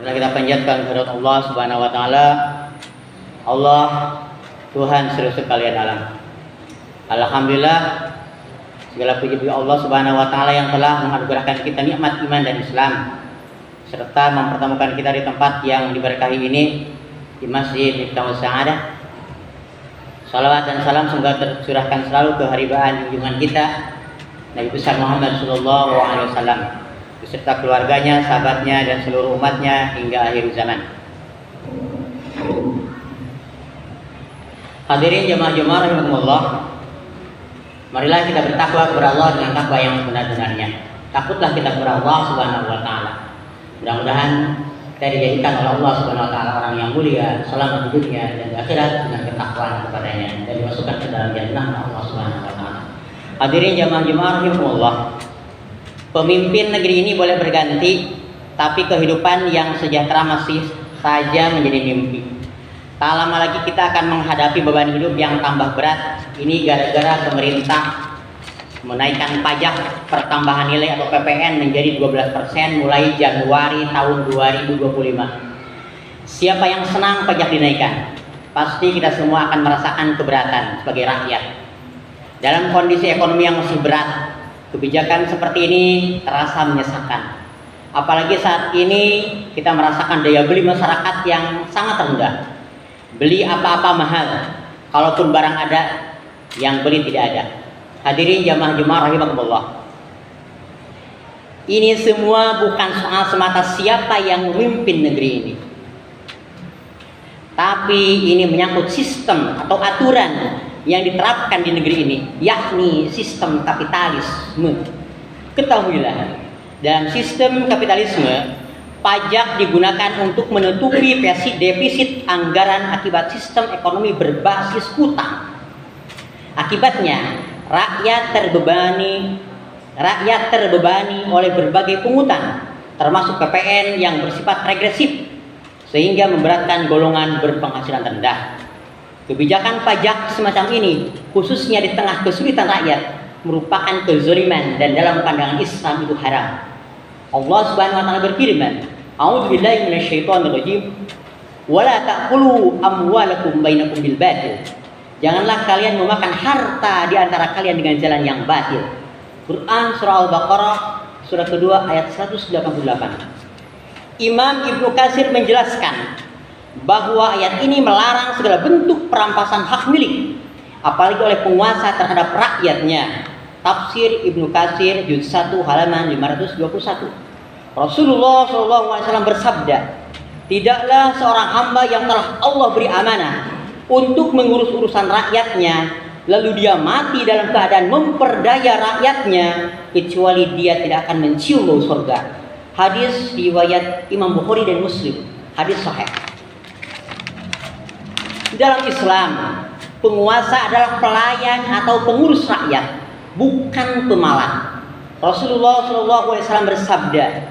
Mari kita panjatkan kehadirat Allah Subhanahu wa taala. Allah Tuhan seluruh sekalian alam. Alhamdulillah, segala puji bagi Allah Subhanahu wa taala yang telah menganugerahkan kita nikmat iman dan Islam serta mempertemukan kita di tempat yang diberkahi ini, di Masjid Miftahus Sa'adah. Salawat dan salam semoga tercurahkan selalu ke haribaan junjungan kita Nabi besar Muhammad sallallahu alaihi wasallam beserta keluarganya, sahabatnya dan seluruh umatnya hingga akhir zaman. Hadirin jemaah-jemaah rahimakumullah, marilah kita bertakwa kepada Allah dengan takwa yang sebenar-benarnya. Takutlah kita kepada Allah Subhanahu wa taala. Mudah-mudahan kita dijadikan oleh Allah Subhanahu wa taala orang yang mulia, selamat di dunia dan di akhirat dengan ketakwaan kepadanya dan dimasukkan ke dalam jannah Allah Subhanahu wa taala. Hadirin jemaah-jemaah rahimakumullah, pemimpin negeri ini boleh berganti, tapi kehidupan yang sejahtera masih saja menjadi mimpi. Tak lama lagi kita akan menghadapi beban hidup yang tambah berat. Ini gara-gara pemerintah menaikkan pajak pertambahan nilai atau PPN menjadi 12% mulai Januari tahun 2025. Siapa yang senang pajak dinaikkan? Pasti kita semua akan merasakan keberatan sebagai rakyat. Dalam kondisi ekonomi yang masih berat, kebijakan seperti ini terasa menyesakan. Apalagi saat ini kita merasakan daya beli masyarakat yang sangat rendah. Beli apa-apa mahal, kalaupun barang ada, yang beli tidak ada. Hadirin jamaah-jemaah rahimakumullah, ini semua bukan soal semata siapa yang memimpin negeri ini, tapi ini menyangkut sistem atau aturan yang diterapkan di negeri ini, yakni sistem kapitalisme. Ketahuilah, dalam sistem kapitalisme pajak digunakan untuk menutupi defisit anggaran akibat sistem ekonomi berbasis hutang. Akibatnya rakyat terbebani oleh berbagai pungutan, termasuk PPN yang bersifat regresif, sehingga memberatkan golongan berpenghasilan rendah. Kebijakan pajak semacam ini, khususnya di tengah kesulitan rakyat, merupakan kezaliman dan dalam pandangan Islam itu haram. Allah Subhanahu wa taala berfirman, "A'udzubillahi minasyaitonirrajim. Wa la ta'kulu amwalakum bainakum bil batil." Janganlah kalian memakan harta di antara kalian dengan jalan yang batil. Quran surah Al-Baqarah surah kedua ayat 188. Imam Ibnu Katsir menjelaskan bahwa ayat ini melarang segala bentuk perampasan hak milik, apalagi oleh penguasa terhadap rakyatnya. Tafsir Ibnu Katsir juz 1 halaman 521. Rasulullah SAW bersabda, tidaklah seorang hamba yang telah Allah beri amanah untuk mengurus urusan rakyatnya, lalu dia mati dalam keadaan memperdaya rakyatnya, kecuali dia tidak akan mencium bau surga. Hadis riwayat Imam Bukhari dan Muslim, hadis sahih. Dalam Islam, penguasa adalah pelayan atau pengurus rakyat, bukan pemalas. Rasulullah SAW bersabda,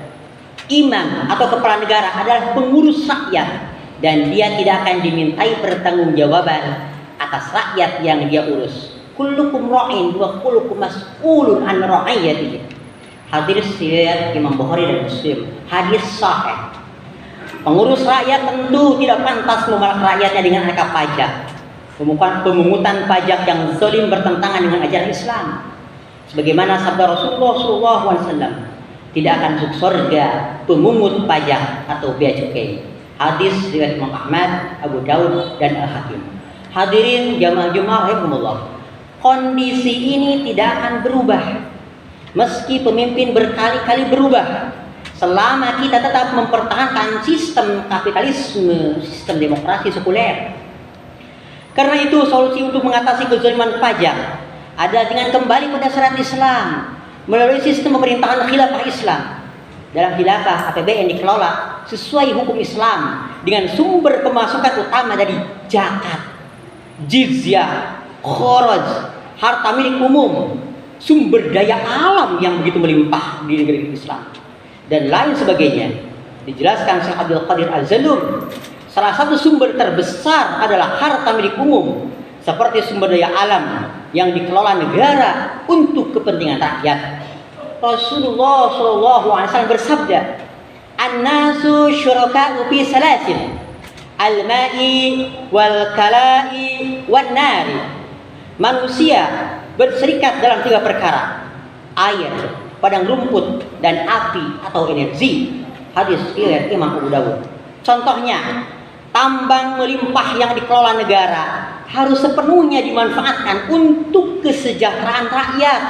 imam atau kepala negara adalah pengurus rakyat dan dia tidak akan dimintai pertanggungjawaban atas rakyat yang dia urus. Kullukum ra'in wa kullukum mas'ulun an ra'iyatihi. Hadis riwayat Imam Bukhari dan Muslim, hadis sahih. Pengurus rakyat tentu tidak pantas memalak rakyatnya dengan angka pajak. Pemungutan pajak yang zalim bertentangan dengan ajaran Islam. Sebagaimana sabda Rasulullah SAW, tidak akan masuk surga pemungut pajak atau bea cukai. Hadis riwayat Imam Ahmad, Abu Daud dan Al-Hakim. Hadirin jamaah-jemaah rahimakumullah, kondisi ini tidak akan berubah meski pemimpin berkali-kali berubah, selama kita tetap mempertahankan sistem kapitalisme, sistem demokrasi sekuler. Karena itu solusi untuk mengatasi kezaliman pajak adalah dengan kembali pada syariat Islam melalui sistem pemerintahan khilafah Islam. Dalam khilafah APBN dikelola sesuai hukum Islam dengan sumber pemasukan utama dari zakat, jizyah, kharaj, harta milik umum, sumber daya alam yang begitu melimpah di negeri Islam dan lain sebagainya. Dijelaskan Syekh Abdul Qadir Az-Zalum, salah satu sumber terbesar adalah harta milik umum seperti sumber daya alam yang dikelola negara untuk kepentingan rakyat. Rasulullah SAW bersabda, An-nasu syuraka'u fi salasin al-ma'i wal kala'i wan nari. Manusia berserikat dalam 3 perkara: air, padang rumput, dan api atau energi. Hadis riwayat Imam Abu Dawud. Contohnya, tambang melimpah yang dikelola negara harus sepenuhnya dimanfaatkan untuk kesejahteraan rakyat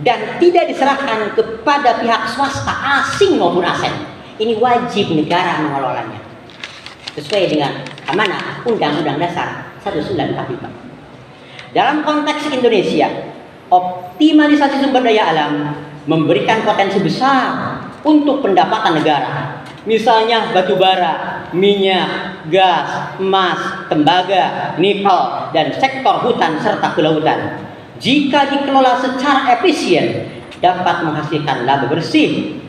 dan tidak diserahkan kepada pihak swasta asing maupun asing. Ini wajib negara mengelolanya sesuai dengan amanah Undang-Undang Dasar 1945. Dalam konteks Indonesia, optimalisasi sumber daya alam memberikan potensi besar untuk pendapatan negara. Misalnya batu bara, minyak, gas, emas, tembaga, nikel, dan sektor hutan serta kelautan. Jika dikelola secara efisien, dapat menghasilkan laba bersih,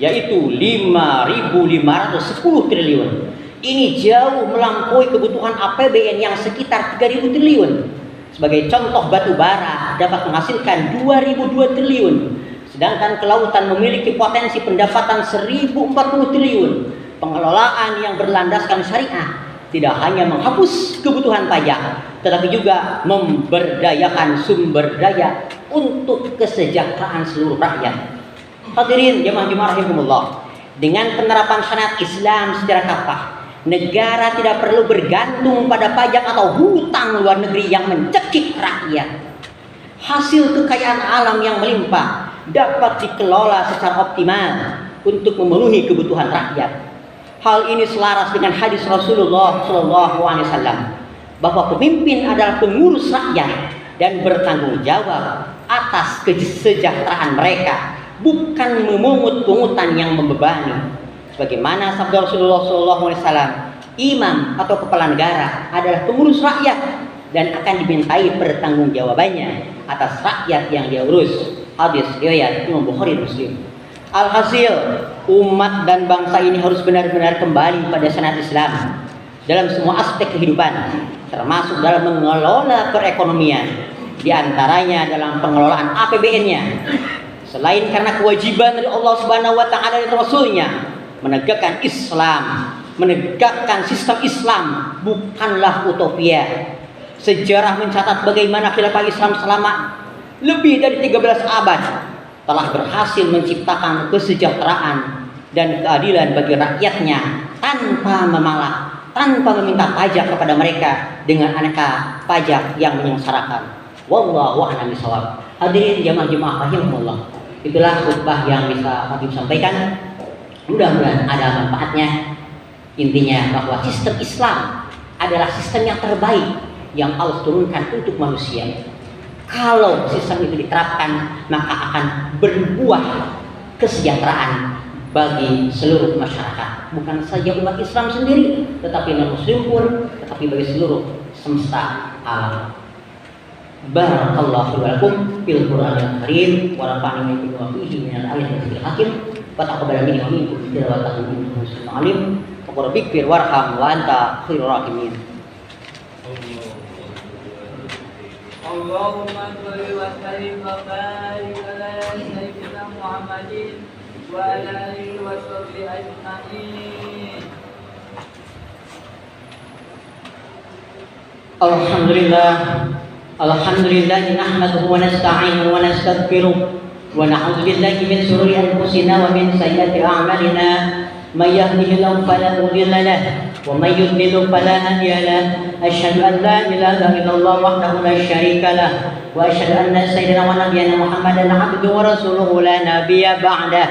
yaitu 5.510 triliun. Ini jauh melampaui kebutuhan APBN yang sekitar 3.000 triliun. Sebagai contoh, batu bara dapat menghasilkan 2.002 triliun, sedangkan kelautan memiliki potensi pendapatan 1.040 triliun. Pengelolaan yang berlandaskan syariah tidak hanya menghapus kebutuhan pajak, tetapi juga memberdayakan sumber daya untuk kesejahteraan seluruh rakyat. Hadirin jemaah rahimakumullah, dengan penerapan syariat Islam secara kafah, negara tidak perlu bergantung pada pajak atau hutang luar negeri yang mencekik rakyat. Hasil kekayaan alam yang melimpah dapat dikelola secara optimal untuk memenuhi kebutuhan rakyat. Hal ini selaras dengan hadis Rasulullah SAW bahwa pemimpin adalah pengurus rakyat dan bertanggung jawab atas kesejahteraan mereka, bukan memungut pungutan yang membebani. Sebagaimana sabda Rasulullah SAW, imam atau kepala negara adalah pengurus rakyat dan akan dimintai pertanggungjawabannya atas rakyat yang dia urus. Hadis riwayat Imam Bukhari Muslim. Alhasil, umat dan bangsa ini harus benar-benar kembali pada syariat Islam dalam semua aspek kehidupan, termasuk dalam mengelola perekonomian, diantaranya dalam pengelolaan APBN-nya. Selain karena kewajiban dari Allah Subhanahu wa taala dan Rasul-Nya menegakkan Islam, menegakkan sistem Islam bukanlah utopia. Sejarah mencatat bagaimana khilafah Islam selama lebih dari 13 abad telah berhasil menciptakan kesejahteraan dan keadilan bagi rakyatnya tanpa memalak, tanpa meminta pajak kepada mereka dengan aneka pajak yang menyengsarakan. Wallahu a'lam bishawab. Hadirin jemaah-jemaah rahimakumullah. Itulah khutbah yang bisa kami sampaikan. Mudah-mudahan ada manfaatnya. Intinya bahwa sistem Islam adalah sistem yang terbaik yang Allah turunkan untuk manusia. Kalau sistem itu diterapkan, maka akan berbuah kesejahteraan bagi seluruh masyarakat. Bukan saja umat Islam sendiri, tetapi non-muslim pun, tetapi bagi seluruh semesta alam. Barakallahu lakum fil Qur'anil Karim wa nafa'ani bima fihi minal ayati wal hakim wa taqabbal minni wa minkum tilawatahu innahu sami'un alim. Wa rabbikfir warham wa anta khairur rahimin. Allahumma shalli wa sallim wa barik ala sayyidina Muhammadin wa ala alihi wa sahbihi ajma'in. Alhamdulillah nahmaduhu wa nasta'inuhu wa nastaghfiruh wa na'udzu billahi min shururi anfusina wa min sayyiati a'malina. May yahdihillahu fala mudilla lahu wa may yudlil fala hadiya lahu. Asyhadu an la ilaha illallah wahdahu la syarika lahu wa asyhadu anna sayyidina wa nabiyyana Muhammadan abduhu wa rasuluhu la nabiyya ba'dah.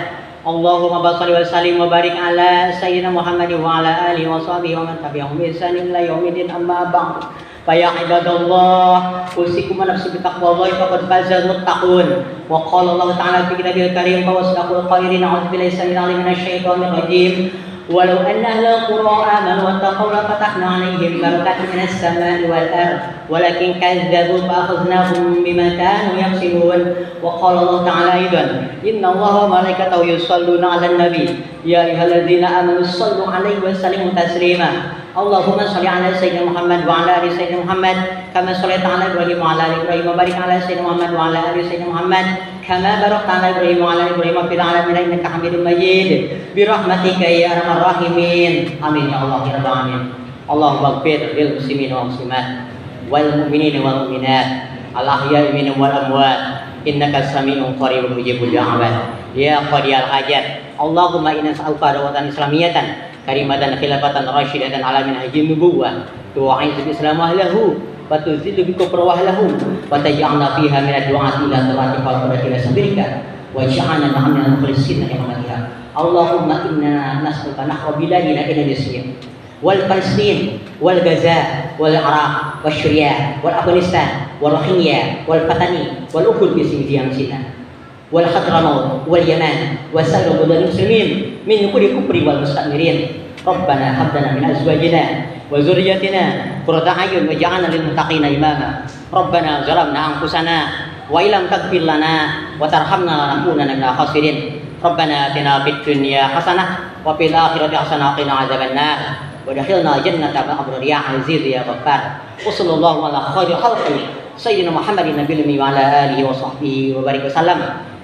Allahumma shalli wa sallim wa barik ala sayyidina Muhammadin wa ala alihi wa sahbihi wa man tabi'ahum bi ihsan ila yaumil amma ba'd. Fa ya ibadallah, usikum wa nafsi bi taqwallahi faqad fazal muttaqun. Wa qala Allah ta'ala fi kitabil karim wa wasdaqul qairin a'udzu billahi samil alim minasy syaithanir rajim. Walau anna ahlal qura amanu wattaqaw la fatahna 'alaihim barakatin minas sama'i wal ardh walakin kadzdzabu fa akhadnahum bima kanu yaksibun. Wa qala Allah ta'ala aidan inna Allaha wa malaikatahu yusholluna 'alan nabi ya ayyuhalladzina amanu shallu 'alaihi wa sallimu taslima. Allahumma shalli 'ala sayyidina Muhammad wa 'ala ali sayyidina Muhammad kama shallaita 'ala Ibrahim wa 'ala ali Ibrahim wa barik 'ala sayyidina Muhammad wa 'ala ali sayyidina Muhammad كما باركت على إبراهيم وعلى آل إبراهيم في العالمين إنك حميد مجيد برحمتك يا أرحم الراحمين آمين يا الله يا رب العالمين اللهم اغفر للمسلمين والمسلمات والمؤمنين والمؤمنات الأحياء منهم والأموات إنك سميع قريب مجيب الدعوات يا قاضي الحاجات اللهم إنا نسألك دعوة إسلامية كريمة خلافة راشدة على منهج النبوة تعز الإسلام أهله وتذل بالكفر وأهله وتجعلنا فيها من الدعاة إلى صراطك والهدى إلى سبيلك واجعلنا من المخلصين لرحمتك اللهم إنا نسألك نحو بلادنا إندونيسيا والفلسطين والغزة والعراق والسوريا والأفغانستان والروهينيا والفتني والأخر في سينجيانسنا والحضرموت واليمن وسائر بلاد المسلمين من كل كفر والمستعمرين ربنا هب لنا من أزواجنا وذريتنا قرة أعين واجعلنا للمتقين إماما ربنا ظلمنا أنفسنا وإن لم تغفر لنا وترحمنا لنكونن من الخاسرين ربنا آتنا في الدنيا حسنة وفي الآخرة حسنة وقنا عذاب النار ودخلنا جنة الأبرار يا عزيز يا غفار وصلى الله على خير خلقه سيدنا محمد النبي الأمي وعلى آله وصحبه وبارك وسلم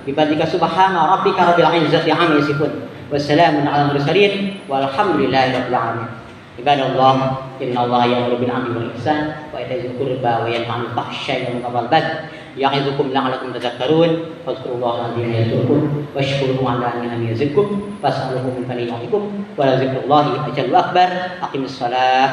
بفضلك سبحان ربك رب العزة عما يصفون والسلام على المرسلين والحمد لله رب العالمين عباد الله إن الله يأمر بالعدل والإحسان وإيتاء ذي القربى وينهى عن الفحشاء والمنكر والبغي يعظكم لعلكم تذكرون فاذكروا الله العظيم يذكركم واشكروه على نعمه يزدكم فاسألوه من فضله يعطيكم ولذكر الله أجل وأكبر أقم الصلاة